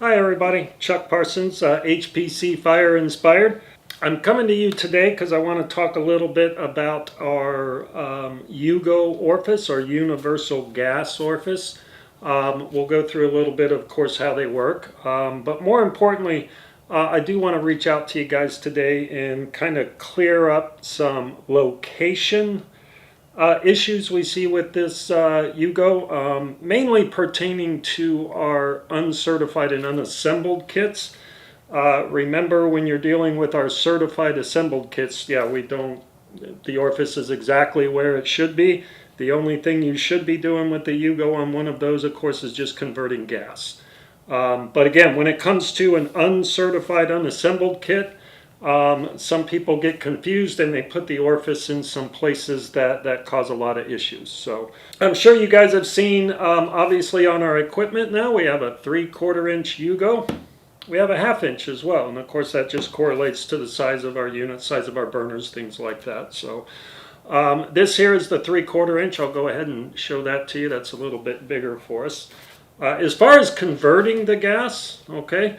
Hi everybody, Chuck Parsons, HPC Fire Inspired. I'm coming to you today because I want to talk a little bit about our UGO orifice, or universal gas orifice. We'll go through a little bit, of course, how they work. But more importantly, I do want to reach out to you guys today and kind of clear up some location issues we see with this UGO, mainly pertaining to our uncertified and unassembled kits. Remember, when you're dealing with our certified assembled kits, yeah, the orifice is exactly where it should be. The only thing you should be doing with the UGO on one of those, of course, is just converting gas. But again, when it comes to an uncertified, unassembled kit, some people get confused and they put the orifice in some places that cause a lot of issues. So I'm sure you guys have seen, obviously on our equipment now, we have a 3/4 inch UGO. We have a 1/2 inch as well. And of course that just correlates to the size of our unit, size of our burners, things like that. So this here is the 3/4 inch. I'll go ahead and show that to you. That's a little bit bigger for us. As far as converting the gas, okay,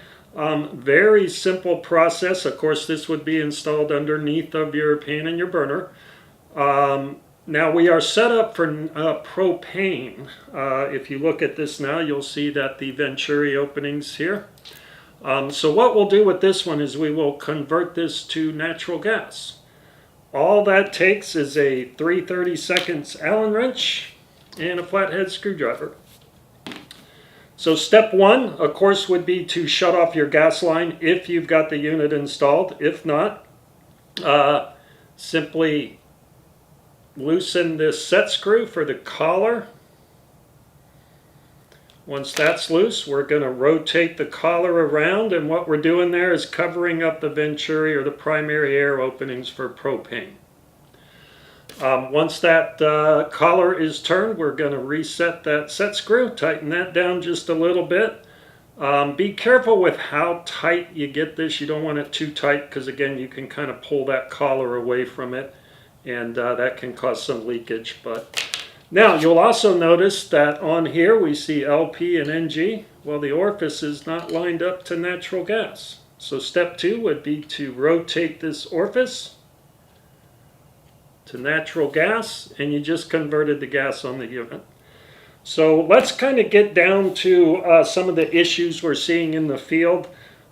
very simple process. Of course, this would be installed underneath of your pan and your burner. Now we are set up for propane. If you look at this now, you'll see that the venturi openings here. So what we'll do with this one is we will convert this to natural gas. All that takes is a 3/32 Allen wrench and a flathead screwdriver. So step one, of course, would be to shut off your gas line if you've got the unit installed. If not, simply loosen this set screw for the collar. Once that's loose, we're going to rotate the collar around, and what we're doing there is covering up the venturi, or the primary air openings, for propane. Once that collar is turned, we're going to reset that set screw, tighten that down just a little bit. Be careful with how tight you get this. You don't want it too tight, because again, you can kind of pull that collar away from it, and that can cause some leakage. But now you'll also notice that on here we see LP and NG. Well, the orifice is not lined up to natural gas. So step two would be to rotate this orifice to natural gas, and you just converted the gas on the unit. So let's kind of get down to some of the issues we're seeing in the field.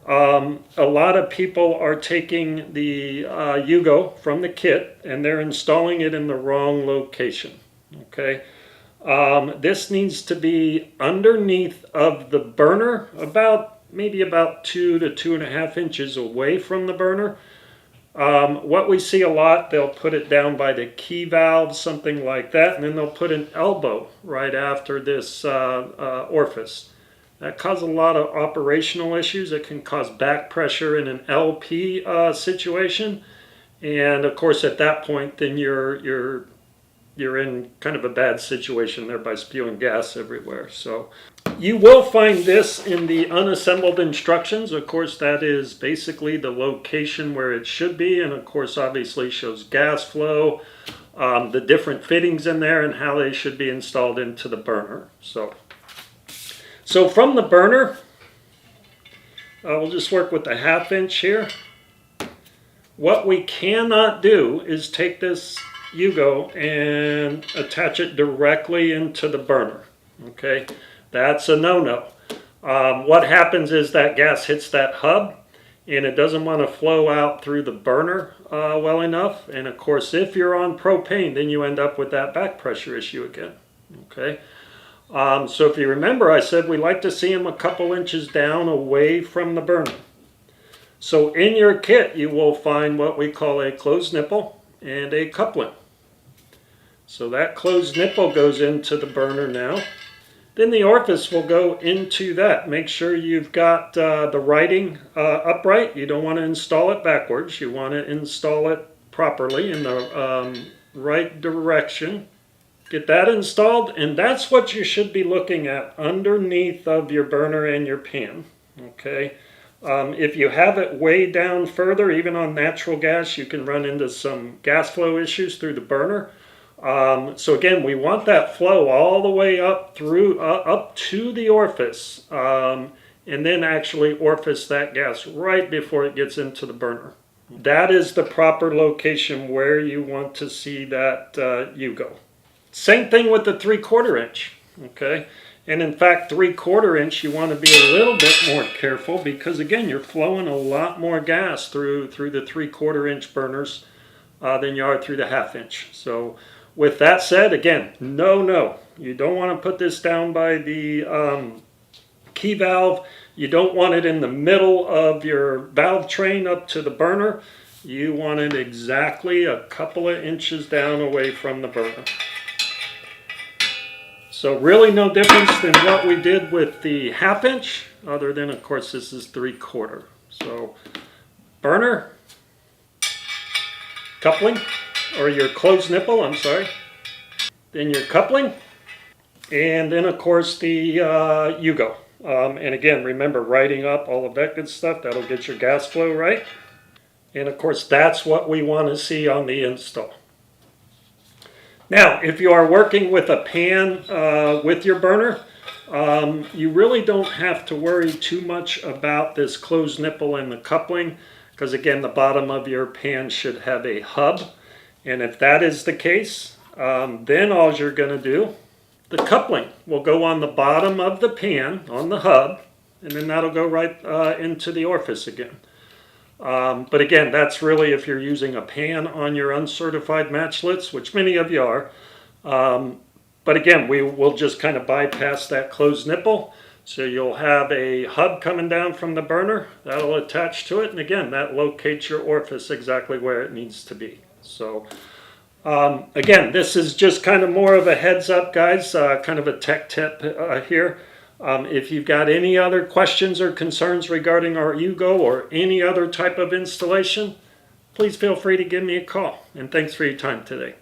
A lot of people are taking the UGO from the kit and they're installing it in the wrong location. Okay, this needs to be underneath of the burner, maybe about 2 to 2.5 inches away from the burner. What we see a lot, they'll put it down by the key valve, something like that, and then they'll put an elbow right after this orifice. That causes a lot of operational issues. It can cause back pressure in an LP situation, and of course at that point then you're in kind of a bad situation there by spewing gas everywhere. So you will find this in the unassembled instructions. Of course, that is basically the location where it should be, and of course obviously shows gas flow, the different fittings in there, and how they should be installed into the burner. So from the burner, we'll just work with the 1/2 inch here. What we cannot do is take this UGO and attach it directly into the burner. Okay, that's a no-no. What happens is that gas hits that hub and it doesn't want to flow out through the burner well enough. And of course, if you're on propane, then you end up with that back pressure issue again. Okay, so if you remember, I said we like to see them a couple inches down away from the burner. So in your kit, you will find what we call a closed nipple and a coupling. So that closed nipple goes into the burner now. Then the orifice will go into that. Make sure you've got the writing upright. You don't want to install it backwards. You want to install it properly in the right direction. Get that installed, and that's what you should be looking at underneath of your burner and your pan. Okay. If you have it way down further, even on natural gas, you can run into some gas flow issues through the burner. So again, we want that flow all the way up through up to the orifice, and then actually orifice that gas right before it gets into the burner. That is the proper location where you want to see that UGO. Same thing with the 3/4 inch, okay? And in fact, 3/4 inch, you want to be a little bit more careful because again, you're flowing a lot more gas through the 3/4 inch burners than you are through the 1/2 inch. So with that said, again, no, you don't want to put this down by the key valve. You don't want it in the middle of your valve train up to the burner. You want it exactly a couple of inches down away from the burner. So really no difference than what we did with the 1/2 inch, other than of course this is 3/4. So burner, coupling, or your closed nipple, I'm sorry. Then your coupling, and then of course the UGO. And again, remember writing up all of that good stuff. That'll get your gas flow right. And of course, that's what we want to see on the install. Now, if you are working with a pan with your burner, you really don't have to worry too much about this closed nipple and the coupling, because again, the bottom of your pan should have a hub. And if that is the case, then all you're going to do, the coupling will go on the bottom of the pan, on the hub, and then that'll go right into the orifice again. But again, that's really if you're using a pan on your uncertified matchlets, which many of you are. But again, we will just kind of bypass that closed nipple. So you'll have a hub coming down from the burner. That'll attach to it. And again, that locates your orifice exactly where it needs to be. So again, this is just kind of more of a heads up, guys, kind of a tech tip here. If you've got any other questions or concerns regarding our UGO or any other type of installation, please feel free to give me a call. And thanks for your time today.